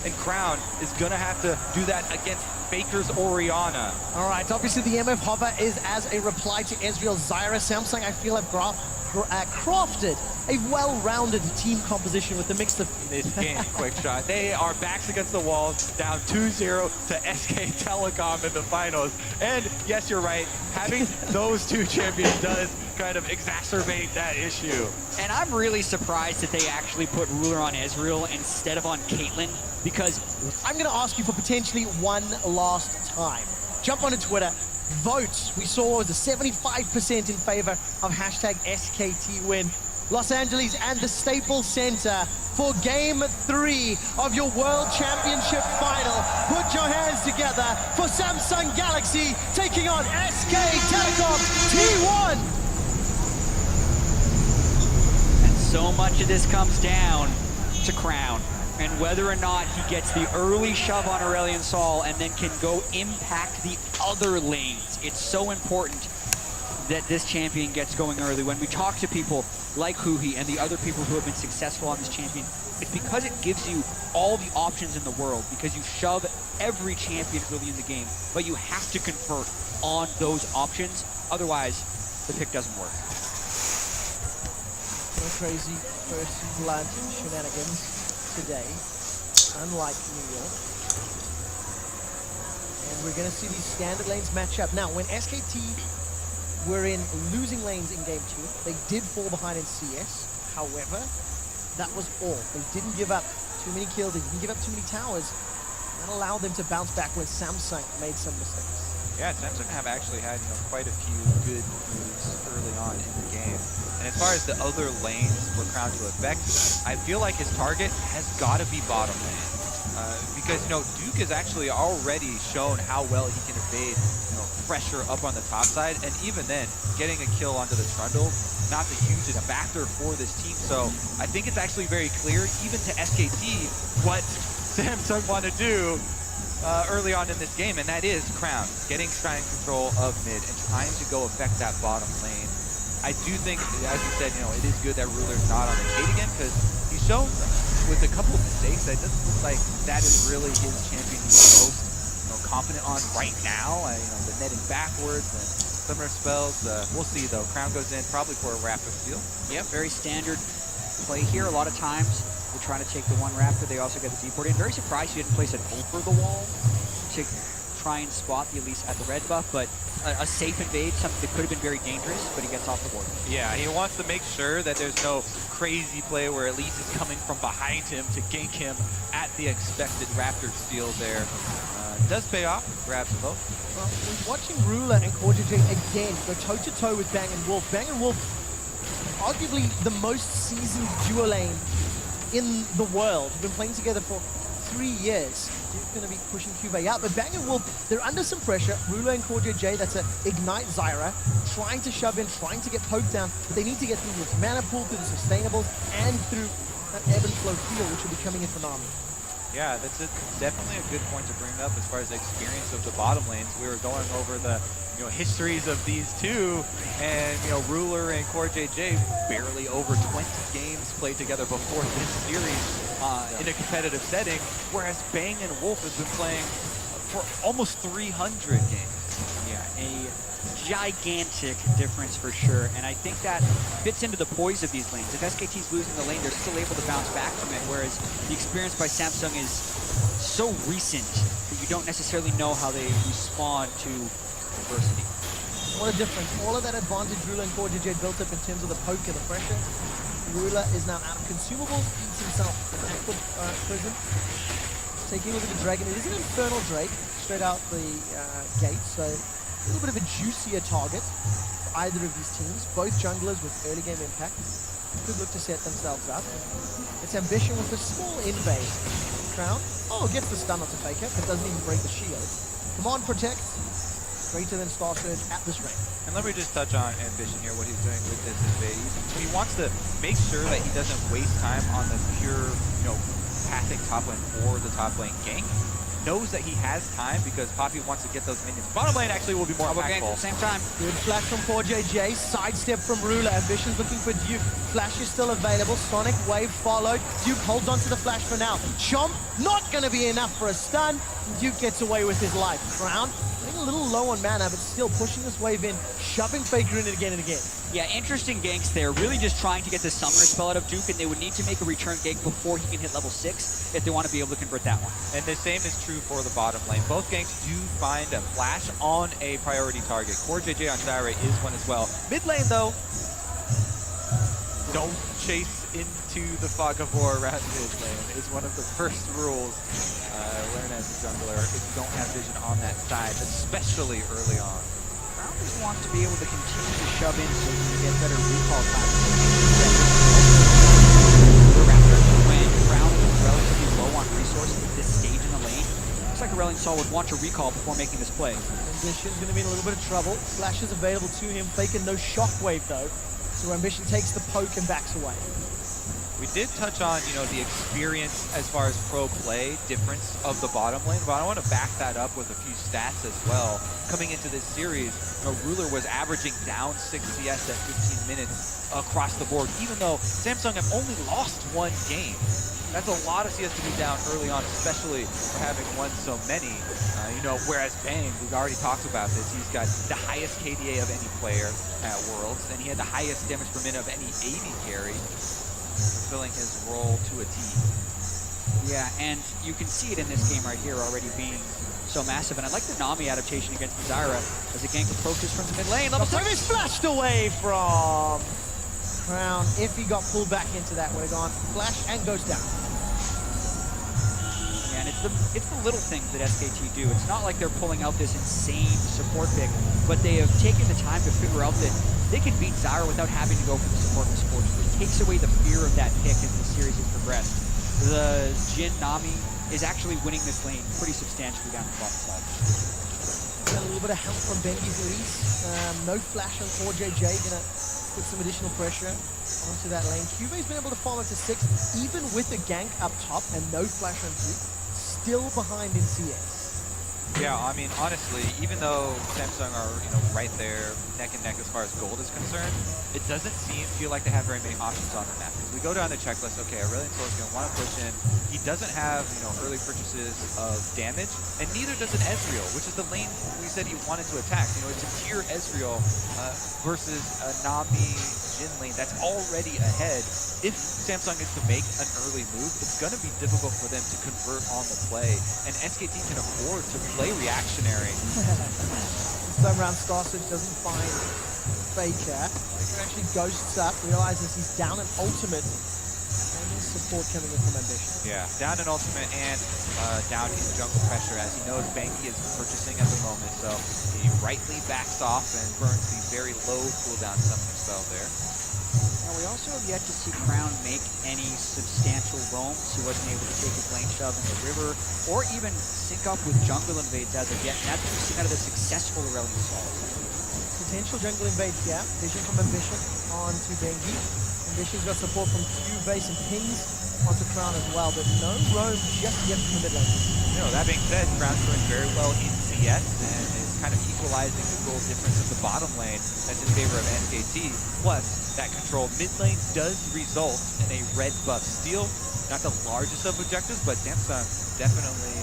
and Crown is going to have to do that against Faker's Orianna. All right, obviously the MF Hover is as a reply to Ezreal Zyra. Samsung, I feel, have crafted a well-rounded team composition with a mix of... This game, quick shot. They are backs against the walls, down 2-0 to SK Telecom in the finals. And yes, you're right, having those two champions does kind of exacerbate that issue. And I'm really surprised that they actually put Ruler on Ezreal instead of on Caitlyn, because I'm going to ask you for potentially one last time. Jump onto Twitter, vote. We saw it was a 75% in favor of hashtag SKT win. Los Angeles and the Staples Center for Game 3 of your World Championship Final. Put your hands together for Samsung Galaxy taking on SK Telecom T1. And so much of this comes down to Crown and whether or not he gets the early shove on Aurelion Sol and then can go impact the other lanes. It's so important that this champion gets going early. When we talk to people like Huhi and the other people who have been successful on this champion, it's because it gives you all the options in the world, because you shove every champion early in the game, but you have to convert on those options, otherwise the pick doesn't work. No crazy first blood shenanigans today, unlike New York. And we're going to see these standard lanes match up. Now, when SKT were in losing lanes in Game 2, they did fall behind in CS. However, that was all. They didn't give up too many kills, they didn't give up too many towers. That allowed them to bounce back when Samsung made some mistakes. Yeah, Samsung have actually had quite a few good moves early on in the game. And as far as the other lanes for Crown to affect, I feel like his target has got to be bottom lane. Because, Duke has actually already shown how well he can evade pressure up on the top side. And even then, getting a kill onto the Trundle, not the hugest factor for this team. So I think it's actually very clear, even to SKT, what Samsung want to do early on in this game, and that is Crown getting trying control of mid and trying to go affect that bottom lane. I do think, as you said, it is good that Ruler's not on the gate again, because he's shown with a couple of mistakes that it doesn't look like that is really his champion he's most confident on right now. The netting backwards and similar spells. We'll see though. Crown goes in probably for a Raptor steal. Yep, very standard play here. A lot of times they're trying to take the one Raptor. They also get the deport in. Very surprised he didn't place it over the wall to try and spot the Elise at the red buff, but a safe invade, something that could have been very dangerous, but he gets off the board. Yeah, he wants to make sure that there's no crazy play where Elise is coming from behind him to gank him at the expected Raptor steal there. Does pay off, grabs them both. Well, we're watching Ruler and CoreJJ again go toe-to-toe with Bang & Wolf. Bang & Wolf, arguably the most seasoned duo lane in the world. We've been playing together for 3 years. They're going to be pushing QV out, but Bang & Wolf, they're under some pressure. Ruler and CoreJJ, that's a Ignite Zyra, trying to shove in, trying to get poked down, but they need to get through this mana pool, through the sustainables, and through that ebb and flow heal, which will be coming in from Army. Yeah, that's definitely a good point to bring up as far as the experience of the bottom lanes. We were going over the histories of these two, and Ruler and CoreJJ barely over 20 games played together before this series in a competitive setting, whereas Bang & Wolf has been playing for almost 300 games. Yeah, a gigantic difference for sure, and I think that fits into the poise of these lanes. If SKT's losing the lane, they're still able to bounce back from it, whereas the experience by Samsung is so recent that you don't necessarily know how they respond to adversity. What a difference. All of that advantage Ruler and CoreJJ built up in terms of the poke and the pressure. Ruler is now out of consumables, feeds himself an aqua prison. Taking a look at the Dragon. It is an Infernal Drake straight out the gate, so a little bit of a juicier target for either of these teams. Both junglers with early game impact could look to set themselves up. It's Ambition with a small invade. Crown, gets the stun off the Faker, but doesn't even break the shield. Command Protect, greater than Star Surge at this range. And let me just touch on Ambition here, what he's doing with this invade. He wants to make sure that he doesn't waste time on the pure, pathing top lane or the top lane gank. knows that he has time because Poppy wants to get those minions. Bottom lane actually will be more Double gangs impactful. at the same time. Good flash from 4JJ, sidestep from Ruler. Ambition's looking for Duke. Flash is still available. Sonic Wave followed. Duke holds onto the flash for now. Chomp, not gonna be enough for a stun. Duke gets away with his life. Crown, getting a little low on mana, but still pushing this wave in, shoving Faker in it again and again. Yeah, interesting ganks there. Really just trying to get the summoner spell out of Duke, and they would need to make a return gank before he can hit level 6 if they want to be able to convert that one. And the same is true for the bottom lane. Both ganks do find a flash on a priority target. Core JJ on Zyra is one as well. Mid lane though, don't chase into the fog of war around mid lane is one of the first rules. Learn as a jungler if you don't have vision on that side, especially early on. Crown just wants to be able to continue to shove in so he can get better recall time. When Crown is relatively low on resources at this stage in the lane, looks like Aurelion Sol would want to recall before making this play. Ambition's gonna be in a little bit of trouble. Flash is available to him. Faker no shockwave though. So Ambition takes the poke and backs away. We did touch on, the experience as far as pro play difference of the bottom lane, but I want to back that up with a few stats as well. Coming into this series, Ruler was averaging down 6 CS at 15 minutes across the board, even though Samsung have only lost one game. That's a lot of CS to be down early on, especially for having won so many. Whereas Bang, we've already talked about this, he's got the highest KDA of any player at Worlds, and he had the highest damage per minute of any AD carry, fulfilling his role to a T. Yeah, and you can see it in this game right here already being so massive. And I like the Nami adaptation against Zyra as the gank approaches from the mid lane. Level 6 is flashed away from Crown. If he got pulled back into that, would have gone flash and goes down. Yeah, and it's the little things that SKT do. It's not like they're pulling out this insane support pick, but they have taken the time to figure out that they can beat Zyra without having to go for the support misfortune. It takes away the fear of that pick as the series has progressed. The Jhin Nami is actually winning this lane pretty substantially down the bottom side. Got a little bit of help from Benji's release. No flash on 4JJ, gonna put some additional pressure onto that lane. Cube's been able to fall into 6, even with a gank up top and no flash on Duke, still behind in CS. Yeah, I mean, honestly, even though Samsung are, right there, neck and neck as far as gold is concerned, it doesn't feel like they have very many options on the map. Because we go down the checklist, okay, Aurelion Sol is going to want to push in. He doesn't have, early purchases of damage, and neither does an Ezreal, which is the lane we said he wanted to attack. It's a tier Ezreal versus a Nami Jhin lane that's already ahead. If Samsung is to make an early move, it's going to be difficult for them to convert on the play, and SKT can afford to play reactionary. This time around, Starswitch doesn't find Faker. Faker actually ghosts up, realizes he's down an ultimate, and there's support coming in from Ambition. Yeah, down an ultimate and down in jungle pressure, as he knows Banky is purchasing at the moment, so he rightly backs off and burns the very low cooldown summoning spell there. Now, we also have yet to see Crown make any substantial roams. He wasn't able to take his lane shove in the river, or even sync up with jungle invades as of yet. And that's what we've seen out of the successful Aurelion Sol. Potential jungle invades, yeah. Vision from Ambition onto Benji. Ambition's got support from Cubase and pings onto Crown as well, but no roam just yet from the mid lane. That being said, Crown's doing very well in CS and is kind of equalizing the goal difference of the bottom lane that's in favor of SKT. Plus, that controlled mid lane does result in a red buff steal. Not the largest of objectives, but Samsung definitely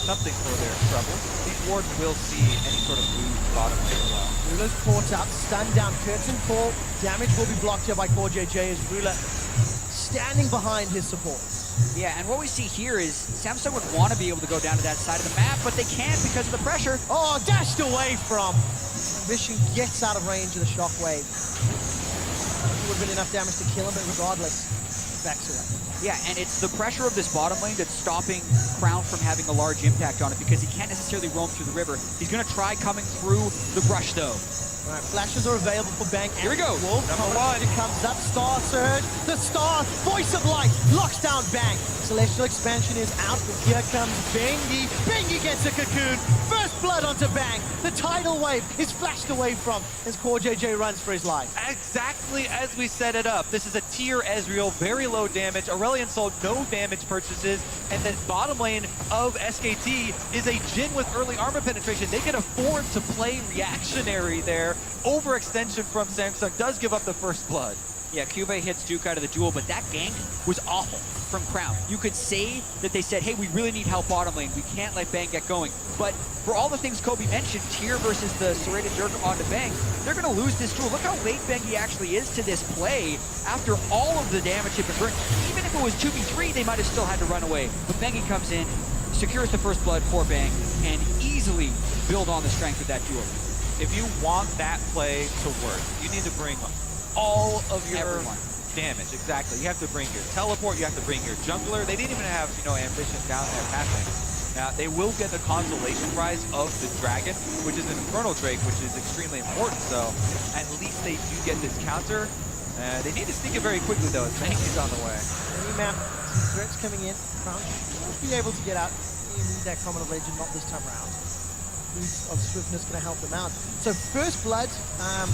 something for their trouble. These wards will see any sort of move bottom lane as well. Ruler's caught up, stunned down, curtain call. Damage will be blocked here by Core JJ as Ruler standing behind his support. Yeah, and what we see here is Samsung would want to be able to go down to that side of the map, but they can't because of the pressure. Oh, dashed away from. Ambition gets out of range of the shockwave. It would have been enough damage to kill him, but regardless, backs away. Yeah, and it's the pressure of this bottom lane that's stopping Crown from having a large impact on it because he can't necessarily roam through the river. He's going to try coming through the brush, though. All right, flashes are available for Bang. Here we go. Wolf. Number one. It comes up. Star Surge. The Star. Voice of Light. Locks down Bang. Celestial Expansion is out, but here comes Bengi. Bengi gets a cocoon. First blood onto Bang. The tidal wave is flashed away from as Core JJ runs for his life. Exactly as we set it up. This is a tier Ezreal, very low damage. Aurelion Sol, no damage purchases. And then bottom lane of SKT is a Jhin with early armor penetration. They can afford to play reactionary there. Overextension from Samsung does give up the first blood. Yeah, Cuvée hits Duke out of the duel, but that gank was awful from Crown. You could say that they said, hey, we really need help bottom lane. We can't let Bang get going. But for all the things Kobe mentioned, Tier versus the serrated Dirk onto Bang, they're going to lose this duel. Look how late Bengi actually is to this play after all of the damage had been burned. Even if it was 2v3, they might have still had to run away. But Bengi comes in, secures the first blood for Bang, and easily build on the strength of that duel. If you want that play to work, you need to bring all of your damage. Exactly. You have to bring your teleport, you have to bring your jungler. They didn't even have, Ambition down there passing. Now, they will get the consolation prize of the dragon, which is an Infernal Drake, which is extremely important. So, at least they do get this counter. They need to sneak it very quickly, though, as Banky's on the way. Any map, some threats coming in. Crown should be able to get out. You need that Common of Legend, not this time around. Boost of Swiftness going to help them out. So first blood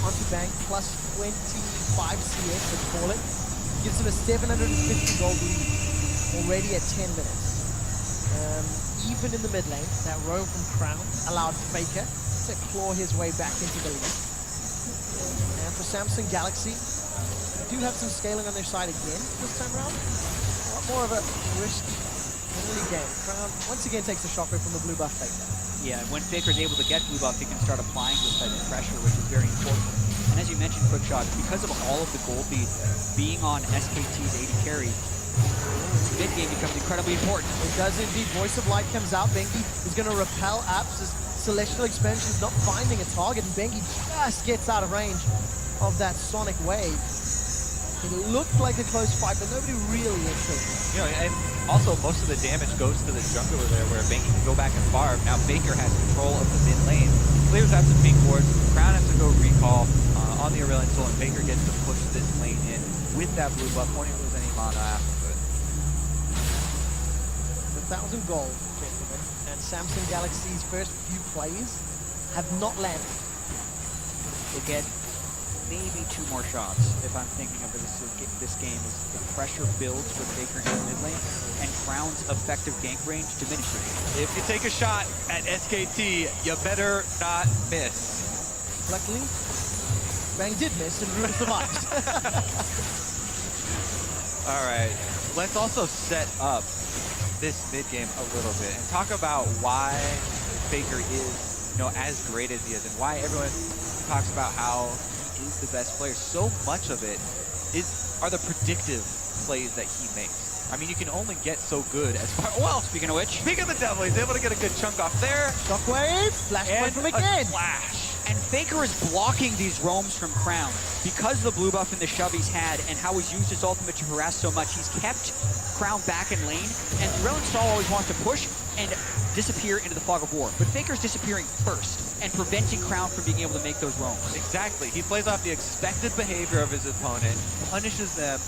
onto Bang, plus 25 CS, let's call it. Gives him a 750 gold lead already at 10 minutes. Even in the mid lane, that roam from Crown allowed Faker to claw his way back into the lead. And for Samsung Galaxy, do have some scaling on their side again this time around. A lot more of a risky early game. Crown once again takes the shockwave from the blue buff Faker. Yeah, when Faker's able to get blue buff, he can start applying this type of pressure, which is very important. And as you mentioned, Quickshot, because of all of the gold lead being on SKT's AD carry, mid game becomes incredibly important. It does indeed. Voice of Light comes out. Bengi is going to repel Apps as Celestial Expansion is not finding a target, and Bengi just gets out of range of that Sonic Wave. It looked like a close fight, but nobody really interested. And also most of the damage goes to the jungler there, where Banky can go back and farm. Now Faker has control of the mid lane. Players have to pink wards. Crown has to go recall on the Aurelion Sol, and Faker gets to push this lane in with that blue buff. Won't even lose any mana after it. 1,000 gold, gentlemen. And Samsung Galaxy's first few plays have not landed. We'll get maybe 2 more shots if I'm thinking of this game as the pressure builds for Faker in the mid lane and Crown's effective gank range diminishes. If you take a shot at SKT, you better not miss. Luckily, Bang did miss and Rune survived. All right, let's also set up this mid game a little bit and talk about why Faker is, as great as he is, and why everyone talks about how is the best player. So much of it are the predictive plays that he makes. I mean, you can only get so good as far. Well, Speaking of which, speaking of the devil, he's able to get a good chunk off there. Shockwave, flash point from again. Flash. and Faker is blocking these roams from Crown because of the blue buff and the shove he's had and how he's used his ultimate to harass so much. He's kept Crown back in lane, and Aurelion Sol always wants to push and disappear into the fog of war. But Faker's disappearing first and preventing Crown from being able to make those roams. Exactly. He plays off the expected behavior of his opponent, punishes them,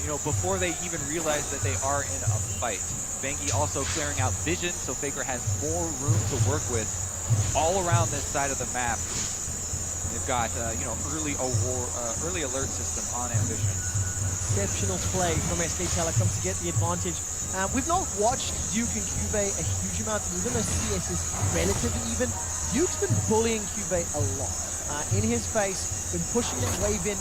before they even realize that they are in a fight. Bengi also clearing out vision, so Faker has more room to work with all around this side of the map. They've got, early alert system on Ambition. Exceptional play from SK Telecom to get the advantage. We've not watched Duke and Cuvée a huge amount, and even though CS is relatively even, Duke's been bullying Cuvée a lot. In his face, been pushing that wave in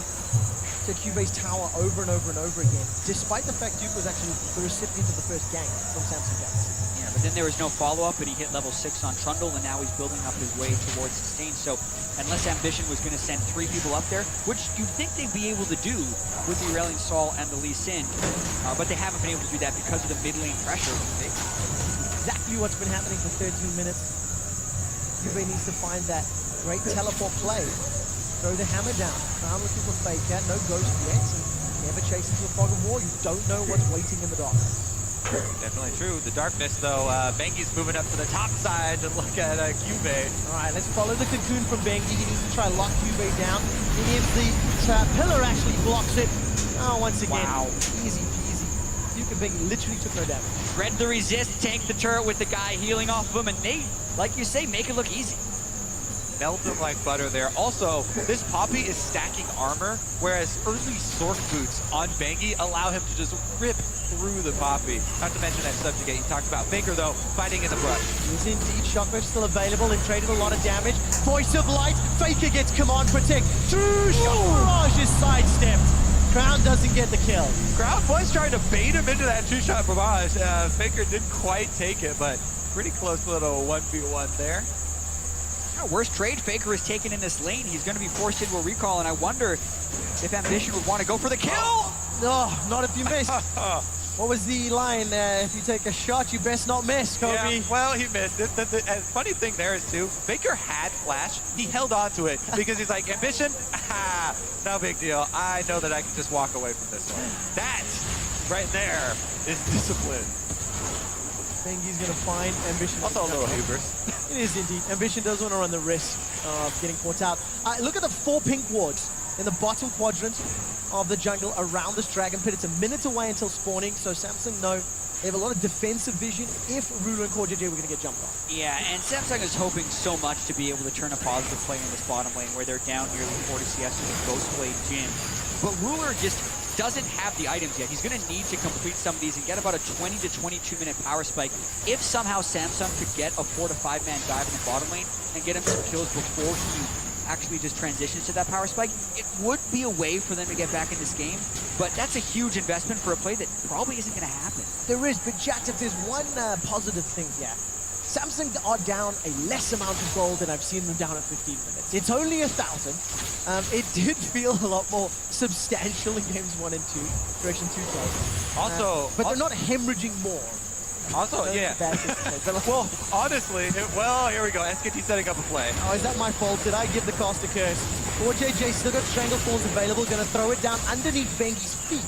to Cuvé's tower over and over and over again, despite the fact Duke was actually the recipient of the first gank from Samsung Galaxy. Yeah, but then there was no follow-up, but he hit level 6 on Trundle, and now he's building up his way towards sustain. So unless Ambition was going to send 3 people up there, which you'd think they'd be able to do with the Aurelion Sol and the Lee Sin, but they haven't been able to do that because of the mid lane pressure. Exactly what's been happening for 13 minutes. Cuvée needs to find that great teleport play. Throw the hammer down. Crown looking for Faker. No ghost yet. And never chase into the fog of war. You don't know what's waiting in the dark. Definitely true. The darkness, though, Bengi's moving up to the top side to look at Cube. All right, let's follow the cocoon from Bengi. He needs to try and lock Cube down. He needs the pillar actually blocks it. Oh, once again, Wow. easy peasy. Bengi literally took no damage. Shred the resist, tank the turret with the guy healing off of him, and they, like you say, make it look easy. Melt them like butter there. Also, this Poppy is stacking armor, whereas early Sork boots on Bengi allow him to just rip through the Poppy. Not to mention that subjugate you talked about. Faker, though, fighting in the brush. Is indeed. Shockwave still available and traded a lot of damage. Voice of Light. Faker gets command protect. True Shock Barrage is sidestepped. Crown doesn't get the kill. Crown was trying to bait him into that two-shot barrage. Faker didn't quite take it, but pretty close little 1v1 there. Worst trade Faker is taken in this lane. He's going to be forced into a recall, and I wonder if Ambition would want to go for the kill. No, not if you miss. What was the line? If you take a shot, you best not miss, Kobe. Yeah, well, he missed it. The funny thing there is, too, Faker had flash. He held on to it because he's like, Ambition? No big deal. I know that I can just walk away from this one. That right there is discipline. Bengi's going to find Ambition. Also a little hubris. It is indeed. Ambition does want to run the risk of getting caught out. Look at the 4 pink wards in the bottom quadrant of the jungle around this Dragon Pit. It's a minute away until spawning, so Samsung know they have a lot of defensive vision if Ruler and CoreJJ were going to get jumped on. Yeah, and Samsung is hoping so much to be able to turn a positive play in this bottom lane where they're down nearly 40 CS with Ghostblade Jhin. But Ruler just doesn't have the items yet. He's going to need to complete some of these and get about a 20 to 22 minute power spike. If somehow Samsung could get a 4 to 5 man dive in the bottom lane and get him some kills before he actually just transitions to that power spike, it would be a way for them to get back in this game. But that's a huge investment for a play that probably isn't going to happen. There is, but Jack, if there's one positive thing here, Samsung are down a less amount of gold than I've seen them down at 15 minutes. It's only 1,000. It did feel a lot more substantial in games 1 and 2, direction 2 Also, but they're not hemorrhaging more. Also, yeah. Well, honestly, here we go. SKT setting up a play. Oh, is that my fault? Did I give the cast a curse? CoreJJ still got Stranglethorns available, gonna throw it down underneath Bengi's feet.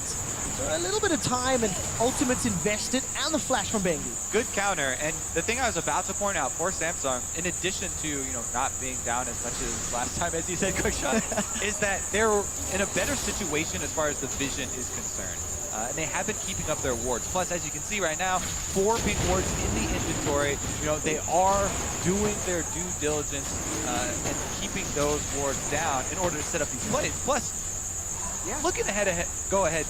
So a little bit of time and ultimates invested, and the flash from Bengi. Good counter, and the thing I was about to point out for Samsung, in addition to not being down as much as last time, as you said, Quickshot, is that they're in a better situation as far as the vision is concerned. And they have been keeping up their wards. Plus, as you can see right now, 4 pink wards in the inventory. They are doing their due diligence and keeping those wards down in order to set up these plays. Plus, looking ahead, go ahead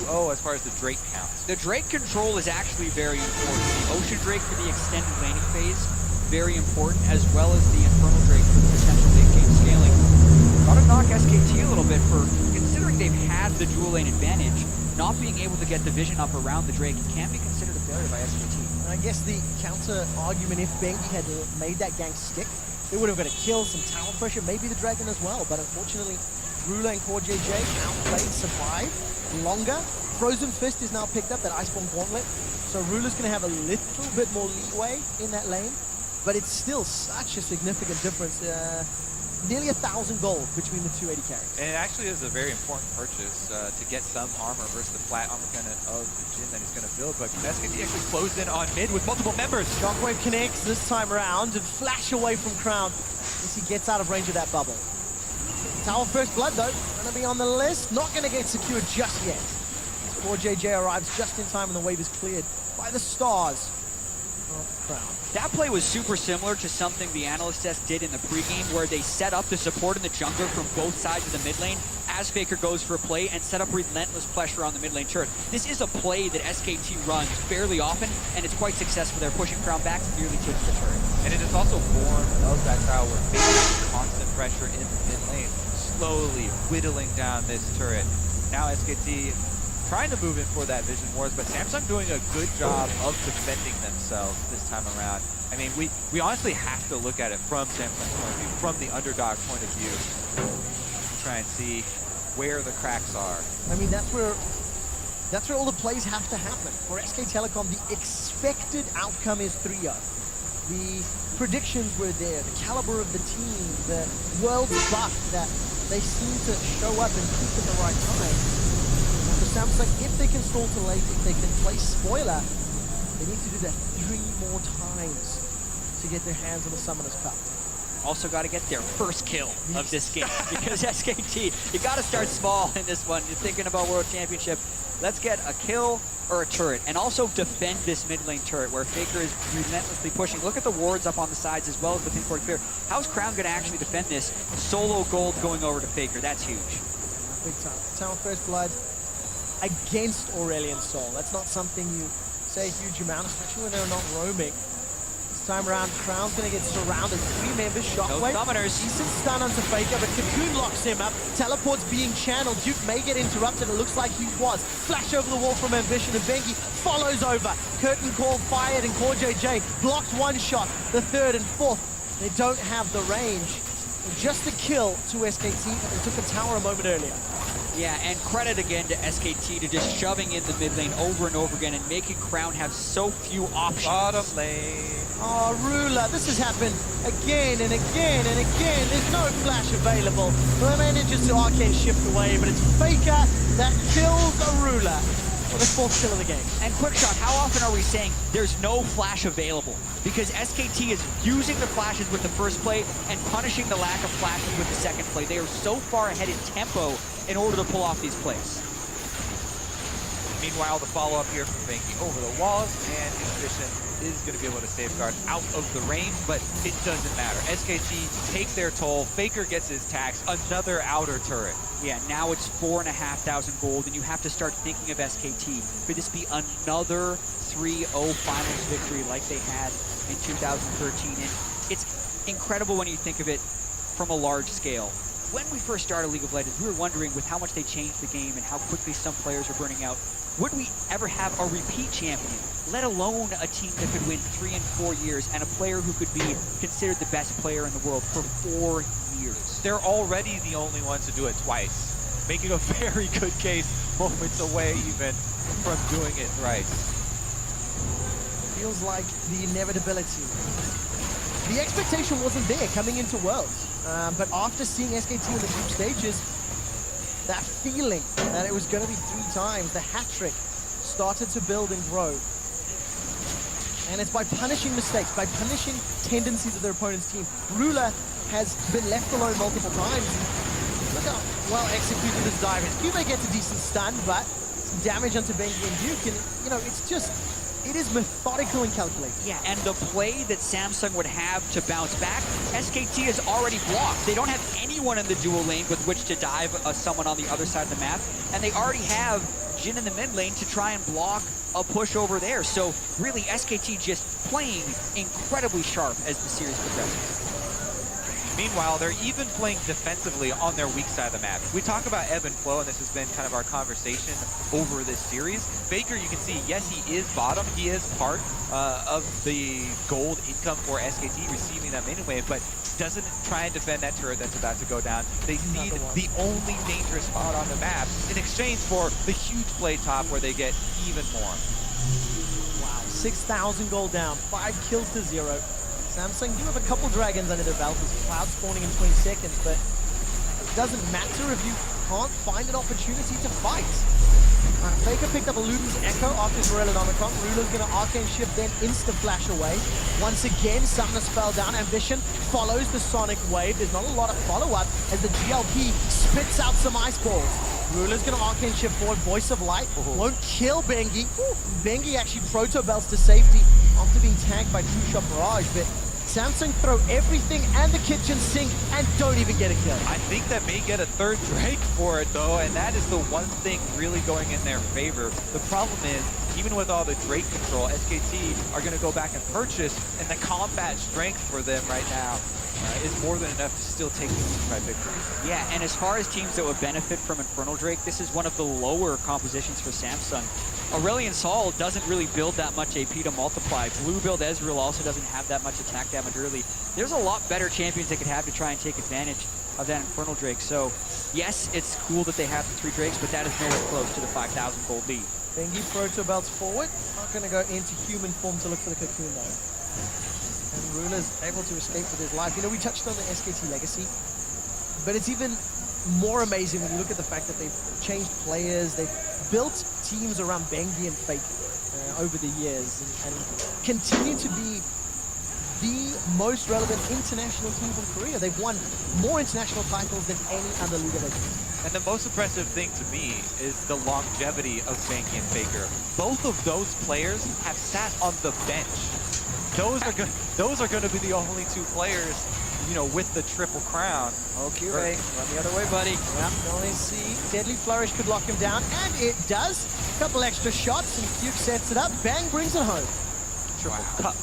2-0 as far as the Drake counts. The Drake control is actually very important. The Ocean Drake for the extended laning phase, very important, as well as the Infernal Drake for the potential late game scaling. Gotta knock SKT a little bit for considering they've had the dual lane advantage. Not being able to get the vision up around the Drake can be considered a failure by SKT. And I guess the counter argument, if Bengi had made that gank stick, they would have got a kill, some tower pressure, maybe the Dragon as well. But unfortunately, Ruler and CoreJJ outplayed, survived longer. Frozen Fist is now picked up, that Iceborne Gauntlet. So Ruler's going to have a little bit more leeway in that lane. But it's still such a significant difference. Nearly 1,000 gold between the two AD carries. And it actually is a very important purchase to get some armor versus the flat armor kind of the Jhin that he's going to build. But SKT actually closed in on mid with multiple members. Shockwave connects this time around and flash away from Crown as he gets out of range of that bubble. Tower First Blood, though, going to be on the list. Not going to get secured just yet. CoreJJ arrives just in time and the wave is cleared by the stars of Crown. That play was super similar to something the analyst desk did in the pregame, where they set up the support in the jungler from both sides of the mid lane as Faker goes for a play and set up relentless pressure on the mid lane turret. This is a play that SKT runs fairly often, and it's quite successful. They're pushing Crown back to nearly to the turret. And it is also born of that style where Faker constant pressure in the mid lane, slowly whittling down this turret. Now SKT trying to move in for that vision wars, but Samsung doing a good job of defending themselves this time around. I mean, we honestly have to look at it from Samsung's point of view, from the underdog point of view, to try and see where the cracks are. I mean, that's where all the plays have to happen. For SK Telecom, the expected outcome is 3-0. The predictions were there, the caliber of the team, the world's buff that they seem to show up and peak at the right time. For Samsung, if they can stall to late, if they can play spoiler, They need to do that 3 more times to get their hands on the Summoner's Cup. Also got to get their first kill of this game because SKT, you got to start small in this one. You're thinking about World Championship. Let's get a kill or a turret, and also defend this mid lane turret where Faker is relentlessly pushing. Look at the wards up on the sides as well as the pinpoint clear. How's Crown going to actually defend this? Solo gold going over to Faker. That's huge. Big time. Town First Blood against Aurelion Sol. That's not something you say a huge amount, especially when they're not roaming. Time around, Crown's gonna get surrounded. 3 members, Shockwave. No summoners. Decent stun onto Faker, but Cocoon locks him up. Teleport's being channeled. Duke may get interrupted. It looks like he was. Flash over the wall from Ambition, and Bengi follows over. Curtain Call fired, and Core JJ blocks 1 shot. The 3rd and 4th, they don't have the range. Just a kill to SKT. They took a tower a moment earlier. Yeah, and credit again to SKT to just shoving in the mid lane over and over again and making Crown have so few options. Bottom lane. Oh, Ruler, this has happened again and again and again. There's no flash available. Well, they manages to arcane shift away, but it's Faker that kills a Ruler for the 4th kill of the game. And Quickshot, how often are we saying there's no flash available? Because SKT is using the flashes with the first play and punishing the lack of flashes with the second play. They are so far ahead in tempo in order to pull off these plays. Meanwhile, the follow-up here from Bengi over the walls, and Ambition is going to be able to safeguard out of the range, but it doesn't matter. SKT take their toll, Faker gets his tax, another outer turret. Yeah, now it's 4,500 gold, and you have to start thinking of SKT. Could this be another 3-0 finals victory like they had in 2013? And it's incredible when you think of it from a large scale. When we first started League of Legends, we were wondering with how much they changed the game and how quickly some players are burning out, would we ever have a repeat champion, let alone a team that could win 3 and 4 years and a player who could be considered the best player in the world for 4 years? They're already the only ones to do it twice, making a very good case, moments away even from doing it thrice. Feels like the inevitability. The expectation wasn't there coming into Worlds, but after seeing SKT in the group stages, that feeling that it was going to be 3 times, the hat-trick started to build and grow. And it's by punishing mistakes, by punishing tendencies of their opponent's team. Ruler has been left alone multiple times. Look how well executed this dive is. Cube gets a decent stun, but some damage onto Bengi and Duke, and you know, it is methodical and calculated. Yeah, and the play that Samsung would have to bounce back, SKT is already blocked. They don't have anyone in the dual lane with which to dive someone on the other side of the map, and they already have Jhin in the mid lane to try and block a push over there. So really, SKT just playing incredibly sharp as the series progresses. Meanwhile, they're even playing defensively on their weak side of the map. We talk about ebb and flow, and this has been kind of our conversation over this series. Faker, you can see, yes, he is bottom. He is part of the gold income for SKT, receiving them anyway, but doesn't try and defend that turret that's about to go down. They cede the only dangerous spot on the map in exchange for the huge play top where they get even more. Wow, 6,000 gold down, 5 kills to 0. Samsung do have a couple dragons under their belt with Cloud spawning in 20 seconds, but it doesn't matter if you can't find an opportunity to fight. Faker picked up a Luden's Echo after his Morel and Omicron. Ruler's going to Arcane Shift, then insta-flash away. Once again, Summoner's fell down. Ambition follows the Sonic Wave. There's not a lot of follow-up as the GLP spits out some ice balls. Ruler's going to Arcane Shift forward. Voice of Light won't kill Bengi. Bengi actually proto-belts to safety after being tagged by two-shot barrage, but Samsung throw everything and the kitchen sink and don't even get a kill. I think that may get a 3rd Drake for it though, and that is the one thing really going in their favor. The problem is, even with all the Drake control, SKT are going to go back and purchase, and the combat strength for them right now is more than enough to still take the lead by victory. Yeah, and as far as teams that would benefit from Infernal Drake, this is one of the lower compositions for Samsung. Aurelion Sol doesn't really build that much AP to multiply. Blue build Ezreal also doesn't have that much attack damage early. There's a lot better champions they could have to try and take advantage of that Infernal Drake. So, yes, it's cool that they have the 3 Drakes, but that is nowhere close to the 5,000 gold lead. Bengi proto belts forward. Not going to go into human form to look for the cocoon though. And Ruler's able to escape with his life. You know, we touched on the SKT legacy, but it's even more amazing when you look at the fact that they've changed players, they've built teams around Bengi and Faker. over the years and continue to be the most relevant international team from Korea. They've won more international titles than any other league of legends. And the most impressive thing to me is the longevity of Banky and Faker. Both of those players have sat on the bench. Those are going to be the only two players, you know, with the triple crown. Okay, Ray, run the other way, buddy. Yeah, only see Deadly Flourish could lock him down, and it does. A couple extra shots, and Duke sets it up. Bang brings it home. Triple cup.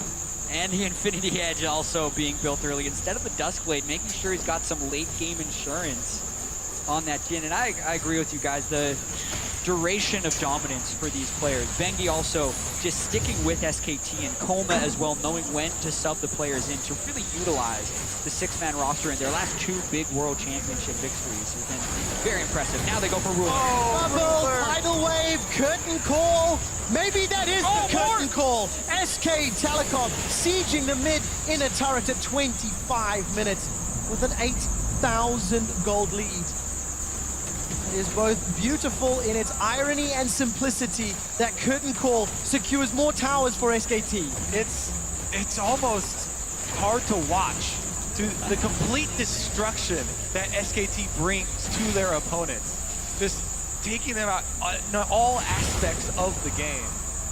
And the Infinity Edge also being built early instead of the Duskblade, making sure he's got some late game insurance on that Jhin. And I agree with you guys, the duration of dominance for these players. Bengi also just sticking with SKT and Coma as well, knowing when to sub the players in to really utilize the six-man roster in their last two big World Championship victories has been very impressive. Now they go for Ruler. Bubble, tidal wave, curtain call. Maybe that is the curtain call. SK Telecom sieging the mid inner turret at 25 minutes with an 8,000 gold lead. It is both beautiful in its irony and simplicity that curtain call secures more towers for SKT. It's almost hard to watch to the complete destruction that SKT brings to their opponents. Just taking them out in all aspects of the game.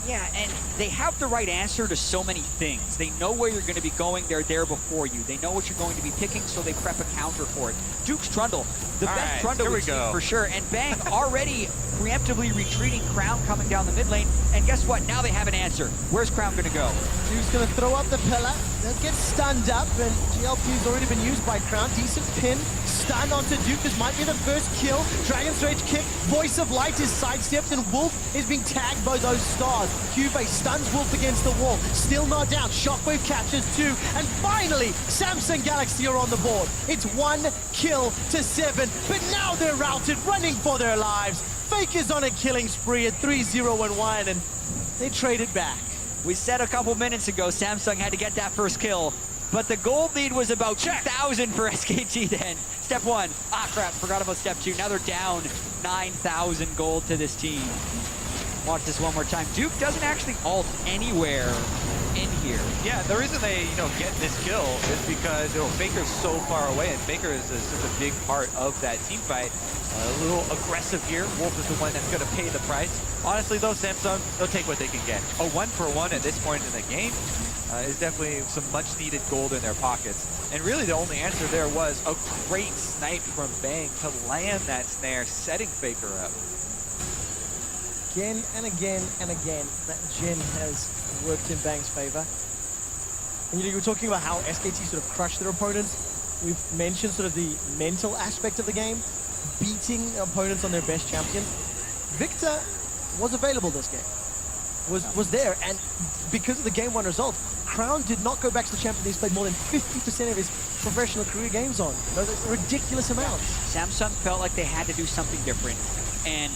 Yeah, and they have the right answer to so many things. They know where you're going to be going. They're there before you. They know what you're going to be picking, so they prep a counter for it. Duke's Trundle, the best Trundle we've seen for sure. And Bang already preemptively retreating Crown coming down the mid lane. And guess what? Now they have an answer. Where's Crown going to go? Duke's going to throw up the pillar. They'll get stunned up, and GLP's already been used by Crown. Decent pin. Stun onto Duke. This might be the first kill. Dragon's Rage kick. Voice of Light is sidestepped, and Wolf is being tagged by those stars. Cubase stuns Wolf against the wall. Still not down. Shockwave captures two. And finally, Samsung Galaxy are on the board. It's 1 kill to 7. But now they're routed, running for their lives. Fake is on a killing spree at 3-0-1, and they trade it back. We said a couple minutes ago Samsung had to get that first kill, but the gold lead was about 2,000 for SKT then. Step 1. Ah, crap. Forgot about step 2. Now they're down 9,000 gold to this team. Watch this one more time. Duke doesn't actually ult anywhere in here. Yeah, the reason they, get this kill is because, Faker's so far away, and Faker is such a big part of that team fight. A little aggressive here. Wolf is the one that's going to pay the price. Honestly, though, Samsung, they'll take what they can get. A 1-for-1 at this point in the game is definitely some much-needed gold in their pockets. And really, the only answer there was a great snipe from Bang to land that snare, setting Faker up. Again and again and again, that Jhin has worked in Bang's favor. And you were talking about how SKT sort of crushed their opponents. We've mentioned sort of the mental aspect of the game, beating opponents on their best champions. Victor was available this game, was there, and because of the game 1 result, Crown did not go back to the champion he's played more than 50% of his professional career games on. That's a ridiculous amount. Samsung felt like they had to do something different, and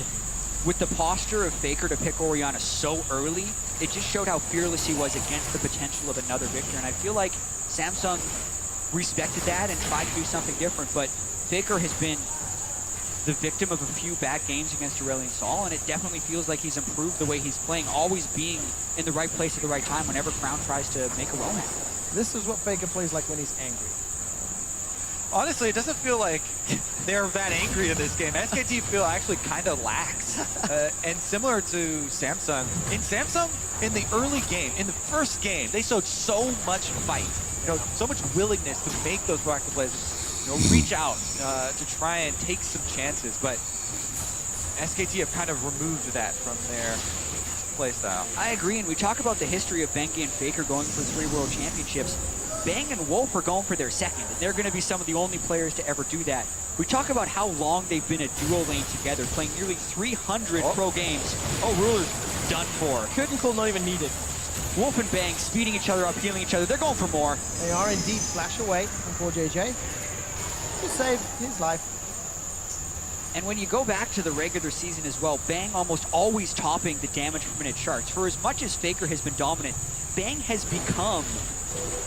with the posture of Faker to pick Orianna so early, it just showed how fearless he was against the potential of another Victor. And I feel like Samsung respected that and tried to do something different, but Faker has been the victim of a few bad games against Aurelion Sol, and it definitely feels like he's improved the way he's playing, always being in the right place at the right time whenever Crown tries to make a roam at him. This is what Faker plays like when he's angry. Honestly, it doesn't feel like they're that angry in this game. SKT feel actually kind of lax. And similar to Samsung, in the early game, in the first game, they showed so much fight, so much willingness to make those proactive plays, reach out to try and take some chances. But SKT have kind of removed that from their playstyle. I agree, and we talk about the history of Bengi and Faker going for 3 World Championships. Bang and Wolf are going for their second, and they're going to be some of the only players to ever do that. We talk about how long they've been a duo lane together, playing nearly 300 pro games. Oh, Ruler's done for. Curtain call not even needed. Wolf and Bang speeding each other up, healing each other. They're going for more. They are indeed. Flash away from 4JJ. To save his life. And when you go back to the regular season as well, Bang almost always topping the damage per minute charts. For as much as Faker has been dominant, Bang has become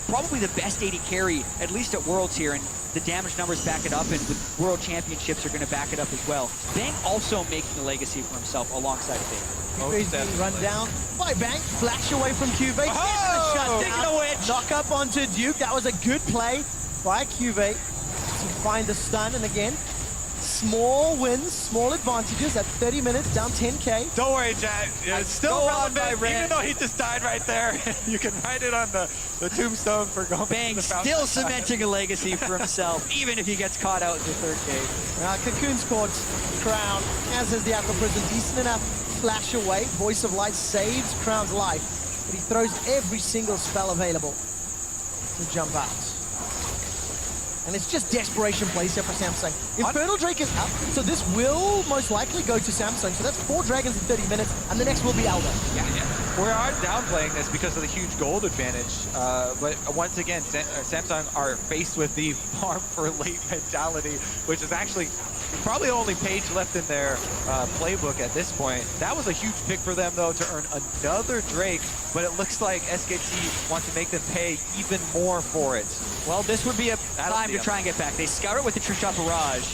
probably the best AD carry, at least at Worlds here, and the damage numbers back it up, and with World Championships are going to back it up as well. Bang also making a legacy for himself alongside Faker. Cube's being run down by Bang. Flash away from Cube. Gets the shutdown. Knock up onto Duke. That was a good play by Cube to find the stun. And again, small wins, small advantages at 30 minutes, down 10K. Don't worry, Jack. It's still relevant, even though he just died right there. You can write it on the tombstone for going. Bang still cementing a legacy for himself, even if he gets caught out in the third game. Cocoon's caught Crown, as is the Apple Prison. Decent enough flash away. Voice of Light saves Crown's life, but he throws every single spell available to jump out. And it's just desperation plays here for Samsung. Infernal Drake is up, so this will most likely go to Samsung. So that's 4 dragons in 30 minutes, and the next will be Elder. Yeah. We are downplaying this because of the huge gold advantage. But once again, Samsung are faced with the farm for late mentality, which is actually probably the only page left in their playbook at this point. That was a huge pick for them, though, to earn another Drake, but it looks like SKT wants to make them pay even more for it. Well, this would be a time to try and get back. They scout it with the True Shot Barrage.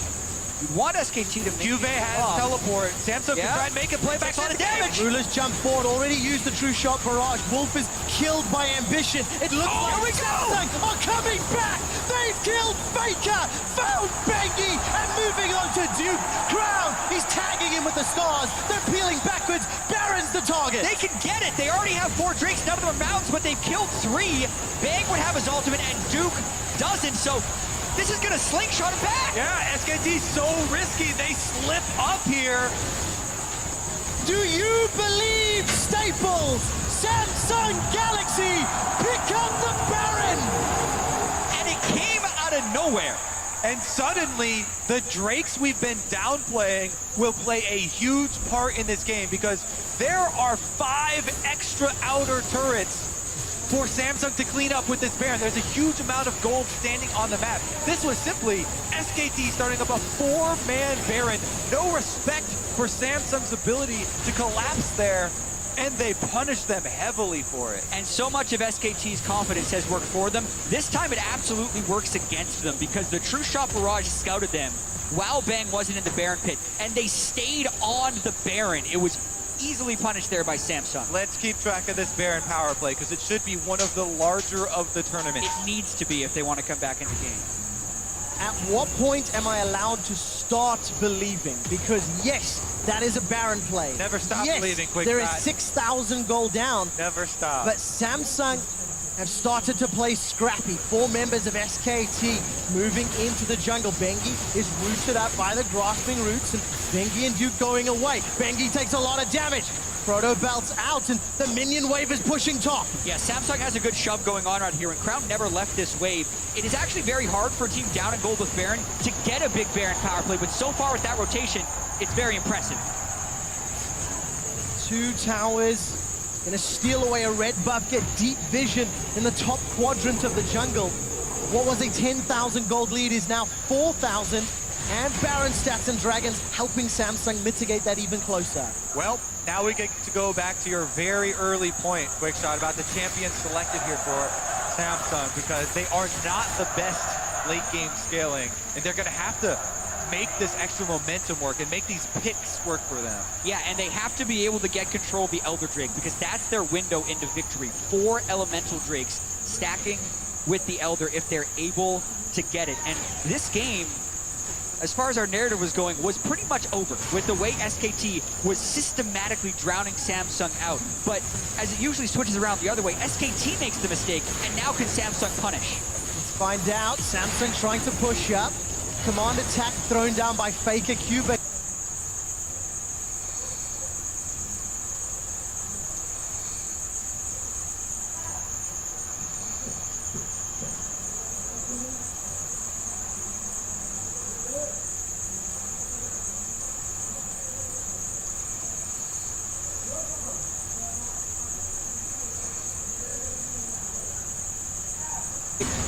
You'd want SKT to make Juve has teleport. Samsung can try and make a play back on the damage. Rulers jump forward, already used the True Shot Barrage. Wolf is killed by Ambition. It looks like Samsung are coming back. They've killed Faker, found Bengi, and moving on to Duke. Crown, he's tagging him with the stars. They're peeling backwards. Baron's the target. They can get it. They already have 4 Drakes. None of them are mounts, but they've killed 3. Bang would have his ultimate, and Duke doesn't. So this is gonna slingshot him back. Yeah, SKT's so risky. They slip up here. Do you believe, Staples? Samsung Galaxy pick up the Baron. And it came out of nowhere. And suddenly, the Drakes we've been downplaying will play a huge part in this game because there are 5 extra outer turrets for Samsung to clean up with this Baron. There's a huge amount of gold standing on the map. This was simply SKT starting up a 4-man Baron. No respect for Samsung's ability to collapse there, and they punished them heavily for it. And so much of SKT's confidence has worked for them. This time it absolutely works against them because the True Shot Barrage scouted them while Bang wasn't in the Baron pit, and they stayed on the Baron. It was easily punished there by Samsung. Let's keep track of this Baron power play because it should be one of the larger of the tournament. It needs to be if they want to come back into game. At what point am I allowed to start believing? Because yes, that is a Baron play. Never stop believing, Quick There is Shot. 6,000 gold down. Never stop. But Samsung have started to play scrappy. 4 members of SKT moving into the jungle. Bengi is rooted up by the grasping roots, and Bengi and Duke going away. Bengi takes a lot of damage. Proto belts out, and the minion wave is pushing top. Yeah, Samsung has a good shove going on right here, and Crown never left this wave. It is actually very hard for a team down in gold with Baron to get a big Baron power play, but so far with that rotation, it's very impressive. 2 towers. Gonna steal away a red buff, get deep vision in the top quadrant of the jungle. What was a 10,000 gold lead is now 4,000, and Baron stats and dragons helping Samsung mitigate that even closer. Well, now we get to go back to your very early point, Quick Shot, about the champions selected here for Samsung, because they are not the best late game scaling, and they're gonna have to make this extra momentum work and make these picks work for them. Yeah, and they have to be able to get control of the Elder Drake because that's their window into victory. 4 Elemental Drakes stacking with the Elder if they're able to get it. And this game, as far as our narrative was going, was pretty much over with the way SKT was systematically drowning Samsung out. But as it usually switches around the other way, SKT makes the mistake, and now can Samsung punish? Let's find out. Samsung trying to push up. Command attack thrown down by Faker. Cuba.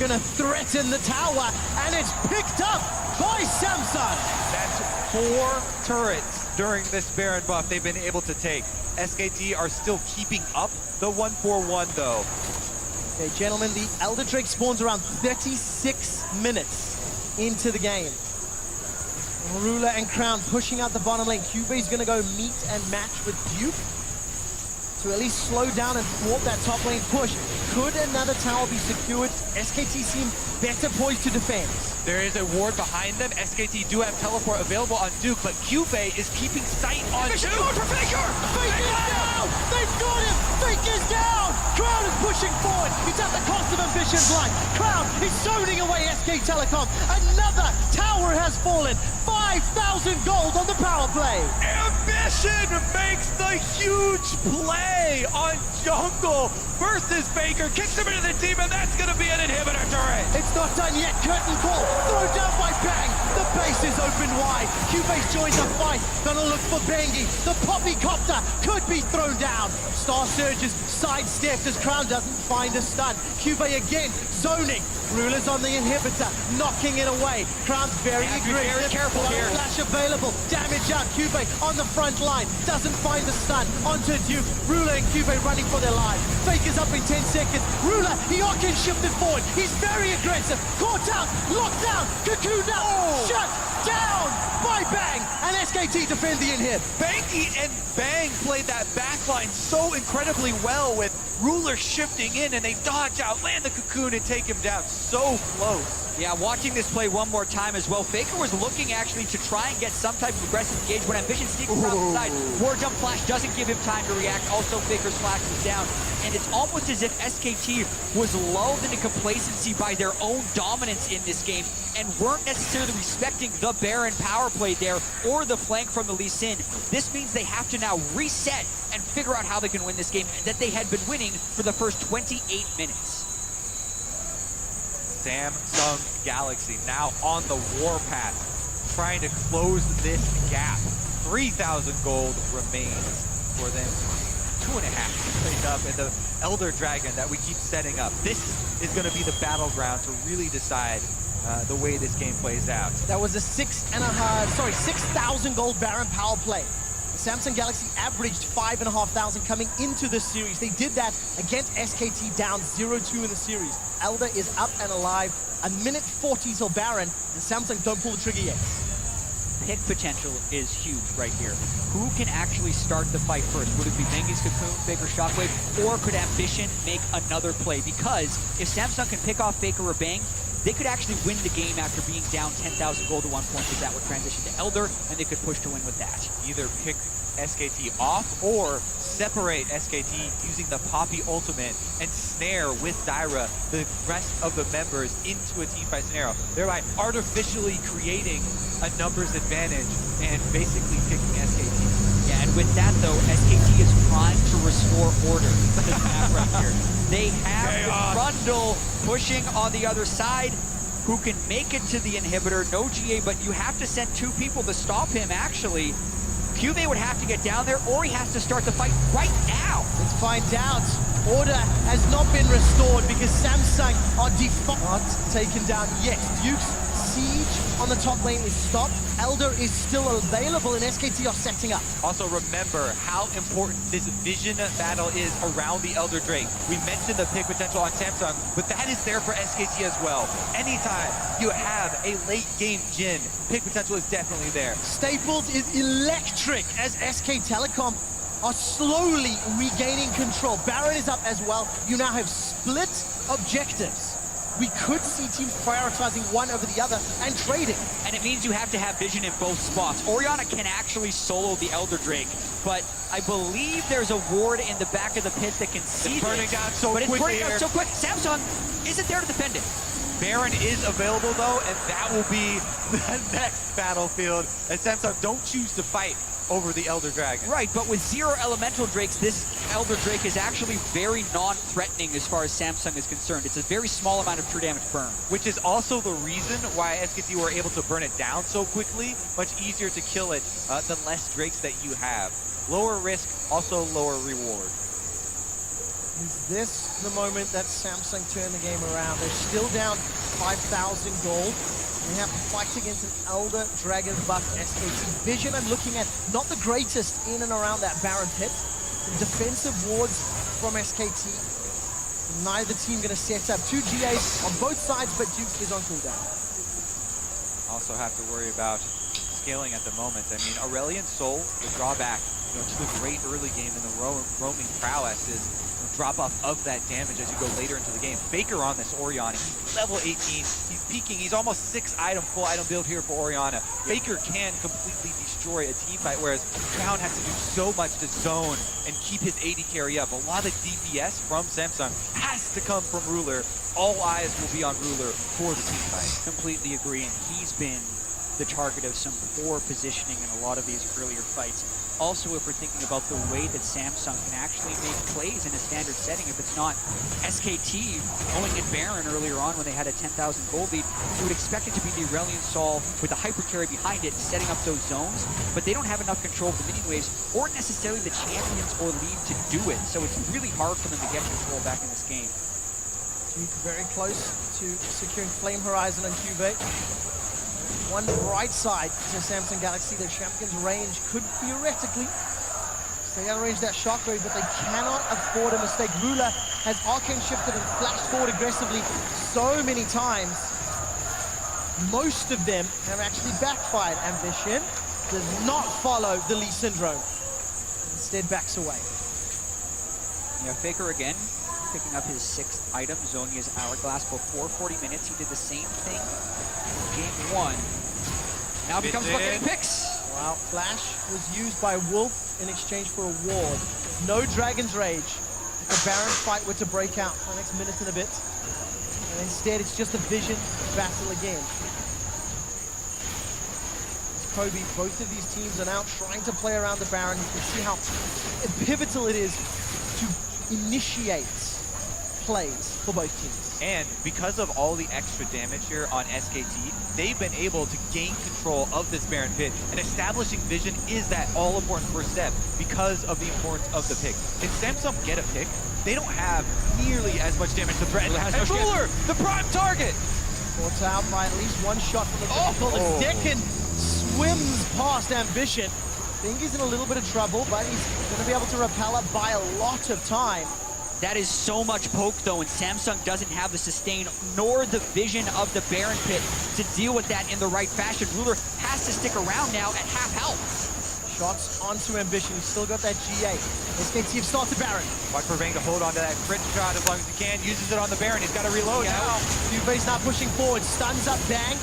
Gonna threaten the tower, and it's picked up by Samsung. That's 4 turrets during this Baron buff they've been able to take. SKT are still keeping up the 1-4-1 though. Okay, gentlemen, the Elder Drake spawns around 36 minutes into the game. Ruler and Crown pushing out the bottom lane. Cube's gonna go meet and match with Duke. to at least slow down and thwart that top lane push. Could another tower be secured? SKT seem better poised to defend. There is a ward behind them. SKT do have teleport available on Duke, but Cubey is keeping sight on Duke. For Faker! Fake is down! They've got him! Fake is down! Crown is pushing forward. It's at the cost of Ambition's life. Crown is zoning away SK Telecom. Another tower has fallen. 5,000 gold on the power play. Ambition makes the huge play on Jungle versus Faker. Kicks him into the team, and that's going to be an inhibitor turret. It's not done yet. Curtain call. Throw down by Bang. The base is open wide. Cubase joins the fight. Gonna look for Bengi. The Poppy Copter could be thrown down. Star Surges sidestepped as Crown doesn't find a stun. Cubase again zoning. Ruler's on the inhibitor, knocking it away. Crown's very aggressive. Very careful here. Flash available. Damage out. Cubase on the front line. Doesn't find the stun. Onto Duke. Ruler and Cubase running for their lives. Fake is up in 10 seconds. Ruler, Hiokin shifted forward. He's very aggressive. Caught out. Locked down. Cocoon down. Shut down by Bang. And SKT defend the inhib. Banky and Bang played that backline so incredibly well with Ruler shifting in, and they dodge out, land the cocoon, and take him down so close. Yeah, watching this play one more time as well. Faker was looking actually to try and get some type of aggressive engage when Ambition sneaks around the side. War jump flash doesn't give him time to react. Also, Faker's flash is down. And it's almost as if SKT was lulled into complacency by their own dominance in this game and weren't necessarily respecting the Baron power play there or the flank from the Lee Sin. This means they have to now reset and figure out how they can win this game that they had been winning for the first 28 minutes. Samsung Galaxy now on the warpath, trying to close this gap. 3,000 gold remains for them. 2.5 played up, and the Elder Dragon that we keep setting up. This is going to be the battleground to really decide the way this game plays out. That was a 6,000 gold Baron power play. The Samsung Galaxy averaged 5,500 coming into this series. They did that against SKT down 0-2 in the series. Elder is up and alive. A minute 40 till Baron, and Samsung don't pull the trigger yet. Pick potential is huge right here. Who can actually start the fight first? Would it be Bengi's Cocoon, Faker Shockwave, or could Ambition make another play? Because if Samsung can pick off Faker or Bang, they could actually win the game after being down 10,000 gold at one point, because that would transition to Elder, and they could push to win with that. Either pick SKT off or separate SKT using the Poppy ultimate and snare with Dyra the rest of the members into a teamfight scenario, thereby artificially creating a numbers advantage and basically picking SKT. Yeah, and with that though, SKT is primed to restore order to this map right here. They have the Grundle pushing on the other side, who can make it to the inhibitor. No GA, but you have to send 2 people to stop him actually. Cubey would have to get down there, or he has to start the fight right now. Let's find out. Order has not been restored because Samsung are not taken down yet. Duke's siege on the top lane is stopped. Elder is still available, and SKT are setting up. Also remember how important this vision battle is around the Elder Drake. We mentioned the pick potential on Samsung, but that is there for SKT as well. Anytime you have a late game Jhin, pick potential is definitely there. Staples is electric as SK Telecom are slowly regaining control. Baron is up as well. You now have split objectives. We could see teams prioritizing one over the other and trading. And it means you have to have vision in both spots. Orianna can actually solo the Elder Drake, but I believe there's a ward in the back of the pit that can see It's burning down so but it's quickly burning down here. so quick. Samsung isn't there to defend it. Baron is available though, and that will be the next battlefield as Samsung don't choose to fight over the Elder Dragon. Right, but with 0 elemental drakes, this Elder Drake is actually very non-threatening as far as Samsung is concerned. It's a very small amount of true damage burn. Which is also the reason why SKT were able to burn it down so quickly. Much easier to kill it the less drakes that you have. Lower risk, also lower reward. Is this the moment that Samsung turn the game around? They're still down 5,000 gold. They have to fight against an Elder Dragon buff SKT. Vision I'm looking at, not the greatest in and around that Baron pit. Some defensive wards from SKT. Neither team going to set up 2 GAs on both sides, but Duke is on cooldown. Also have to worry about scaling at the moment. I mean, Aurelion Sol, the drawback to the great early game in the roaming prowess is drop off of that damage as you go later into the game. Faker on this Orianna, he's level 18, he's peaking, he's almost full item build here for Orianna. Faker can completely destroy a team fight, whereas Crown has to do so much to zone and keep his AD carry up. A lot of DPS from Samsung has to come from Ruler. All eyes will be on Ruler for the team fight. Completely agree, and he's been the target of some poor positioning in a lot of these earlier fights. Also, if we're thinking about the way that Samsung can actually make plays in a standard setting, if it's not SKT going at Baron earlier on when they had a 10,000 gold lead, you would expect it to be the Aurelion Sol with the hyper carry behind it, setting up those zones, but they don't have enough control of the minion waves or necessarily the champions or lead to do it, so it's really hard for them to get control back in this game. Very close to securing Flame Horizon and Cube. One bright side to Samsung Galaxy, their champion's range could theoretically stay out of range that shockwave, but they cannot afford a mistake. Ruler has arcane shifted and flashed forward aggressively so many times. Most of them have actually backfired. Ambition does not follow the Lee Syndrome. Instead backs away. Yeah, Faker again, picking up his 6th item, zoning his Hourglass before 40 minutes. He did the same thing in game 1. Now becomes about getting picks. Wow, Flash was used by Wolf in exchange for a ward. No Dragon's Rage. The Baron fight were to break out for the next minute and a bit. And instead, it's just a Vision battle again. Kobe, both of these teams are now trying to play around the Baron. You can see how pivotal it is to initiate plays for both teams. And because of all the extra damage here on SKT, they've been able to gain control of this Baron pit, and establishing Vision is that all-important first step because of the importance of the pick. If Samsung get a pick, they don't have nearly as much damage to threaten. And Ruler, the prime target! Caught out by at least one shot from the pinnacle as Decken swims past Ambition. Think he's in a little bit of trouble, but he's going to be able to repel up by a lot of time. That is so much poke, though, and Samsung doesn't have the sustain nor the vision of the Baron pit to deal with that in the right fashion. Ruler has to stick around now at half health. Shots onto Ambition. He's still got that G8. SKT have started Baron. Watch for Vayne to hold on to that crit shot as long as he can. Uses it on the Baron. He's got to reload now. Cube's now pushing forward. Stuns up Bang.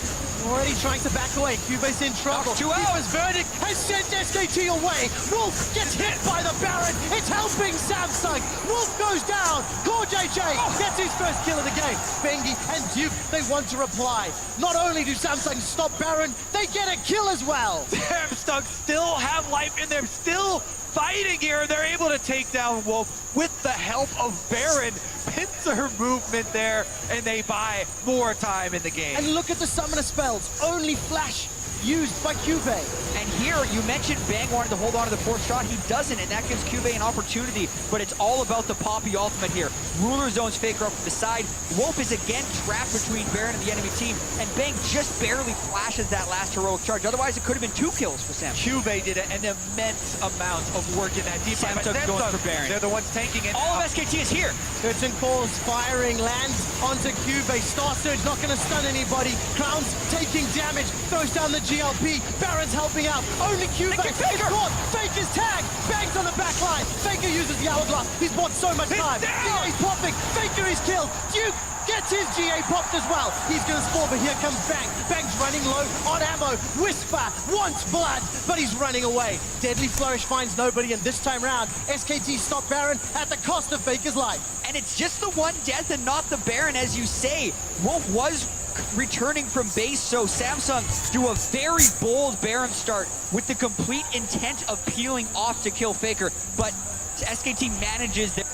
Already trying to back away. Cube's in trouble. Cube's verdict has sent SKT away. Wolf gets hit by the Baron. It's helping Samsung. Wolf goes down. Core JJ gets his first kill of the game. Bengi and Duke, they want to reply. Not only do Samsung stop Baron, they get a kill as well. Samsung still have life in them, still fighting here. They're able to take down Wolf with the help of Baron. Pincer movement there, and they buy more time in the game. And look at the summoner spells. Only Flash used by Cube. And here, you mentioned Bang wanted to hold on to the 4th shot. He doesn't, and that gives Cube an opportunity, but it's all about the Poppy ultimate here. Ruler zones Faker up from the side. Wolf is again trapped between Baron and the enemy team, and Bang just barely flashes that last heroic charge. Otherwise, it could have been 2 kills for Samsung. Cube did an immense amount of work in that deep fight. Samsung going for Baron. They're the ones tanking it. All of SKT is here. Curtain calls, firing, lands onto Cube. Star Surge not going to stun anybody. Crown's taking damage, throws down the GLP. Baron's helping out. Only Cube is caught. Faker's tag. Bangs on the back line. Faker uses the hourglass. He's bought so much time. GA's popping. Faker is killed. Duke gets his GA popped as well. He's going to spawn, but here comes Bang. Bang's running low on ammo. Whisper wants blood, but he's running away. Deadly Flourish finds nobody, and this time round, SKT stop Baron at the cost of Faker's life. And it's just the one death and not the Baron, as you say. Wolf was returning from base, so Samsung do a very bold Baron start with the complete intent of peeling off to kill Faker, but SKT manages their